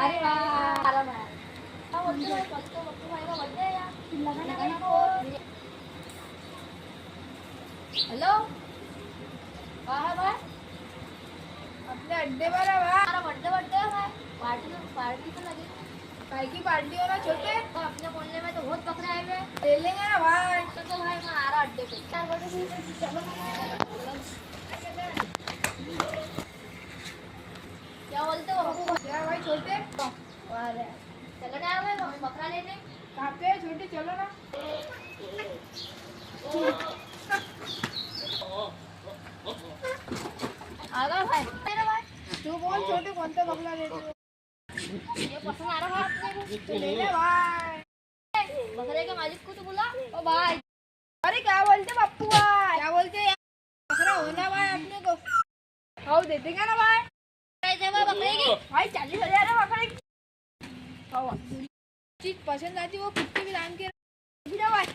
अरे वाह क्या बोलते भाई पत्तू भाई का बर्थडे है यार लगाना को हेलो कहाँ है भाई अपने अड्डे पर है भाई। हमारा बर्थडे है भाई पार्टी तो लगी भाई की पार्टी हो ना छोटे, तो अपने मोहल्ले में तो बहुत बकरे आए हुए ले लेंगे ना भाई। तो भाई मैं आ रहा अड्डे पे चलो क्या बोलते हो क्या भाई छोटे, चलो ना भाई बकरा लेने कहाँ पे है छोटे, चलो ना। आ गए भाई मेरा भाई तू बोल छोटे कौन सा बगला लेते हो? ये पसंद आ रहा है अपने तो ले ले भाई। को बकरे के मालिक को तो बुला ओ भाई अरे क्या बोलते पप्पू भाई, क्या बोलते यार, बकरा होना भाई अपने को खाओ दे देंगे ना भाई। कैसे भाई बकरे की भाई 40,000 है बकरे की। खाओ चीज पसंद आती वो कुत्ते भी दाम के भाई।